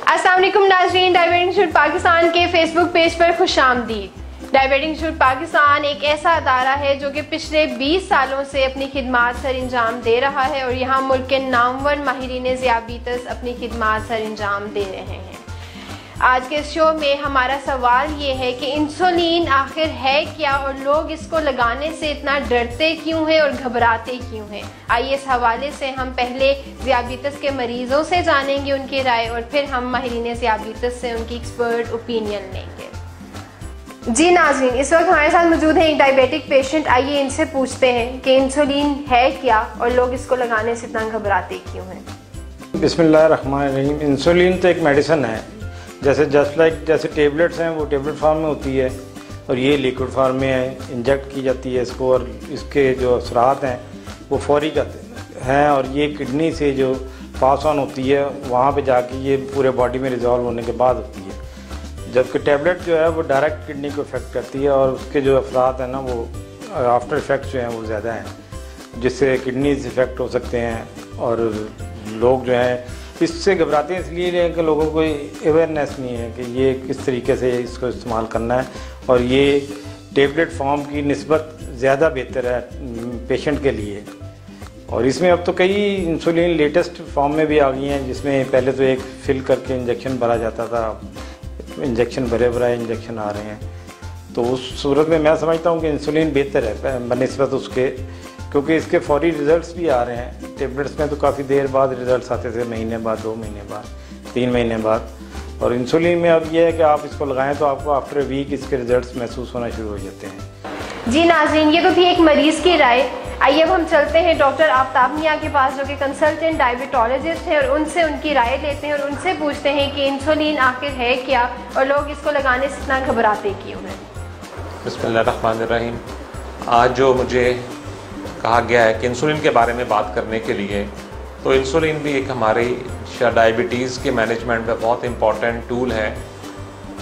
अस्सलाम वालेकुम नाज़रीन, डायबिटिक इंस्टीट्यूट पाकिस्तान के फेसबुक पेज पर खुशामदीद। डायबिटिक इंस्टीट्यूट पाकिस्तान एक ऐसा अदारा है जो कि पिछले 20 सालों से अपनी खिदमात सर अंजाम दे रहा है और यहाँ मुल्क के नामवर माहिरीन ज़ियाबीतस अपनी खिदमात सर अंजाम दे रहे हैं। आज के शो में हमारा सवाल ये है कि इंसुलिन आखिर है क्या और लोग इसको लगाने से इतना डरते क्यों हैं और घबराते क्यों हैं। आइए इस हवाले से हम पहले ज़ियाबीतस के मरीजों से जानेंगे उनकी राय और फिर हम माहिरीन ज़ियाबीतस से उनकी एक्सपर्ट ओपिनियन लेंगे। जी नाज़रीन, इस वक्त हमारे साथ मौजूद है एक डायबिटिक पेशेंट। आइए इनसे पूछते हैं कि इंसुलिन है क्या और लोग इसको लगाने से इतना घबराते क्यों हैं। बिस्मिल्लाहिर्रहमानिर्रहीम। इंसुलिन तो एक मेडिसिन है, जैसे टेबलेट्स हैं वो टेबलेट फॉर्म में होती है और ये लिक्विड फॉर्म में है, इंजेक्ट की जाती है इसको और इसके जो असरात हैं वो फौरी जाते हैं और ये किडनी से जो पास ऑन होती है वहाँ पे जाके ये पूरे बॉडी में रिजॉल्व होने के बाद होती है। जबकि टेबलेट जो है वो डायरेक्ट किडनी को इफेक्ट करती है और उसके जो असरात हैं ना वो आफ्टर इफेक्ट जो हैं वो ज़्यादा हैं, जिससे किडनीज इफेक्ट हो सकते हैं और लोग जो हैं इससे घबराते हैं इसलिए कि लोगों को अवेयरनेस नहीं है कि ये किस तरीके से इसको इस्तेमाल करना है और ये टेबलेट फॉर्म की निस्बत ज़्यादा बेहतर है पेशेंट के लिए। और इसमें अब तो कई इंसुलिन लेटेस्ट फॉर्म में भी आ गई हैं, जिसमें पहले तो एक फिल करके इंजेक्शन भरा जाता था, इंजेक्शन भरे भराए इंजेक्शन आ रहे हैं। तो उस सूरत में मैं समझता हूँ कि इंसुलिन बेहतर है बनिस्बत उसके, क्योंकि इसके फौरी रिजल्ट्स भी आ रहे हैं। टेबलेट्स में तो काफ़ी देर बाद रिजल्ट्स आते थे, महीने बाद, 2 महीने बाद, 3 महीने बाद। और इंसुलिन में अब ये है कि आप इसको लगाएं तो आपको आफ्टर अ वीक इसके रिजल्ट्स महसूस होना शुरू हो जाते हैं। जी नाज़रीन, ये तो थी एक मरीज़ की राय। आइए अब हम चलते हैं डॉक्टर आफ्ताब मियां के पास जो कि कंसल्टेंट डायबिटोलॉजिस्ट हैं और उनसे उनकी राय लेते हैं और उनसे पूछते हैं कि इंसुलिन आखिर है क्या और लोग इसको लगाने से इतना घबराते क्यों हैं। बिस्मिल्लाहिर्रहमानिर्रहीम। आज जो मुझे कहा गया है कि इंसुलिन के बारे में बात करने के लिए, तो इंसुलिन भी एक हमारी डायबिटीज़ के मैनेजमेंट में बहुत इंपॉर्टेंट टूल है।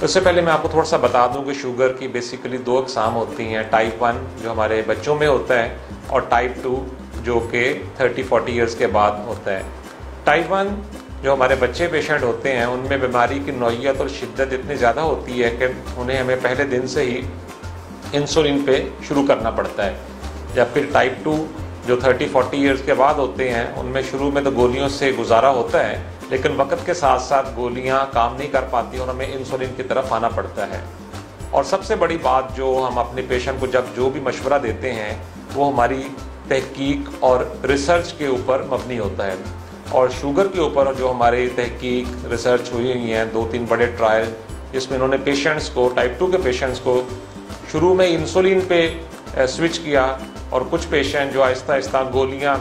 उससे पहले मैं आपको थोड़ा सा बता दूं कि शुगर की बेसिकली 2 अक़साम होती हैं, टाइप 1 जो हमारे बच्चों में होता है और टाइप 2 जो कि 30-40 ईयर्स के बाद होता है। टाइप 1 जो हमारे बच्चे पेशेंट होते हैं उनमें बीमारी की नौइयत और शिद्दत इतनी ज़्यादा होती है कि उन्हें हमें पहले दिन से ही इंसुलिन पे शुरू करना पड़ता है। जब फिर टाइप 2 जो 30-40 ईयर्स के बाद होते हैं उनमें शुरू में तो गोलियों से गुजारा होता है, लेकिन वक्त के साथ साथ गोलियां काम नहीं कर पाती और हमें इंसुलिन की तरफ आना पड़ता है। और सबसे बड़ी बात जो हम अपने पेशेंट को जब जो भी मशवरा देते हैं वो हमारी तहकीक और रिसर्च के ऊपर मबनी होता है। और शुगर के ऊपर जो हमारी तहकीक रिसर्च हुई हुई हैं 2-3 बड़े ट्रायल, जिसमें इन्होंने पेशेंट्स को, टाइप 2 के पेशेंट्स को शुरू में इंसुलिन पे स्विच किया और कुछ पेशेंट जो आहिस्ता आहिस्ता गोलियां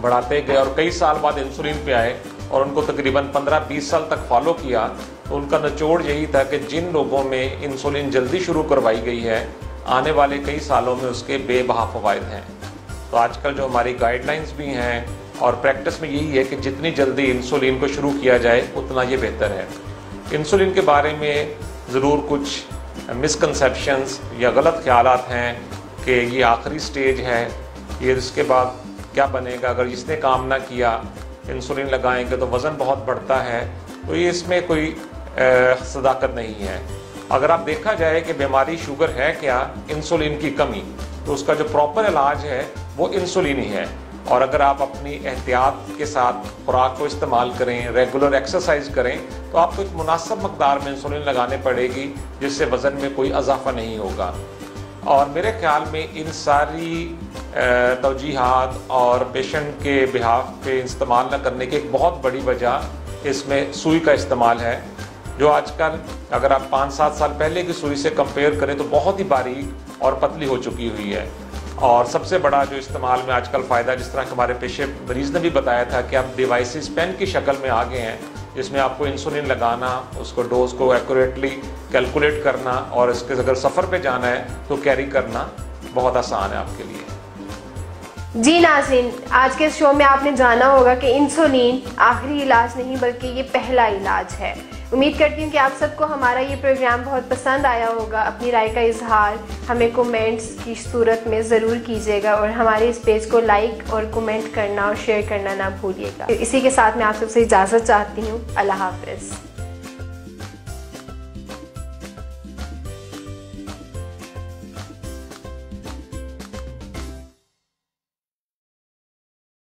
बढ़ाते गए और कई साल बाद इंसुलिन पे आए और उनको तकरीबन 15-20 साल तक फॉलो किया। तो उनका निचोड़ यही था कि जिन लोगों में इंसुलिन जल्दी शुरू करवाई गई है आने वाले कई सालों में उसके बेबहा फ़वाइद हैं। तो आजकल जो हमारी गाइडलाइंस भी हैं और प्रैक्टिस में यही है कि जितनी जल्दी इंसुलिन को शुरू किया जाए उतना ये बेहतर है। इंसुलिन के बारे में ज़रूर कुछ मिसकंसेप्शंस या गलत ख्यालात हैं कि ये आखिरी स्टेज है, ये इसके बाद क्या बनेगा, अगर इसने काम ना किया इंसुलिन लगाएंगे तो वज़न बहुत बढ़ता है। तो ये इसमें कोई सदाकत नहीं है। अगर आप देखा जाए कि बीमारी शुगर है क्या, इंसुलिन की कमी, तो उसका जो प्रॉपर इलाज है वो इंसुलिन ही है। और अगर आप अपनी एहतियात के साथ खुराक को इस्तेमाल करें, रेगुलर एक्सरसाइज करें, तो आपको एक मुनासिब मकदार में इंसुलिन लगाने पड़ेगी जिससे वज़न में कोई इजाफा नहीं होगा। और मेरे ख्याल में इन सारी तौजीहात और पेशेंट के बिहाफ पे इस्तेमाल न करने की एक बहुत बड़ी वजह इसमें सुई का इस्तेमाल है, जो आजकल अगर आप 5-7 साल पहले की सुई से कंपेयर करें तो बहुत ही बारीक और पतली हो चुकी हुई है। और सबसे बड़ा जो इस्तेमाल में आजकल फ़ायदा, जिस तरह हमारे पेशे मरीज़ ने भी बताया था कि अब डिवाइसेस पेन की शक्ल में आ गए हैं, जिसमें आपको इंसुलिन लगाना, उसको डोज को एक्यूरेटली कैलकुलेट करना और इसके अगर सफ़र पे जाना है तो कैरी करना बहुत आसान है आपके लिए। जी नाज़रीन, आज के शो में आपने जाना होगा कि इंसुलिन आखिरी इलाज नहीं बल्कि ये पहला इलाज है। उम्मीद करती हूँ कि आप सबको हमारा ये प्रोग्राम बहुत पसंद आया होगा। अपनी राय का इजहार हमें कमेंट्स की सूरत में ज़रूर कीजिएगा और हमारे इस पेज को लाइक और कमेंट करना और शेयर करना ना भूलिएगा। इसी के साथ मैं आप सबसे इजाज़त चाहती हूँ। अल्लाह हाफ़िज़।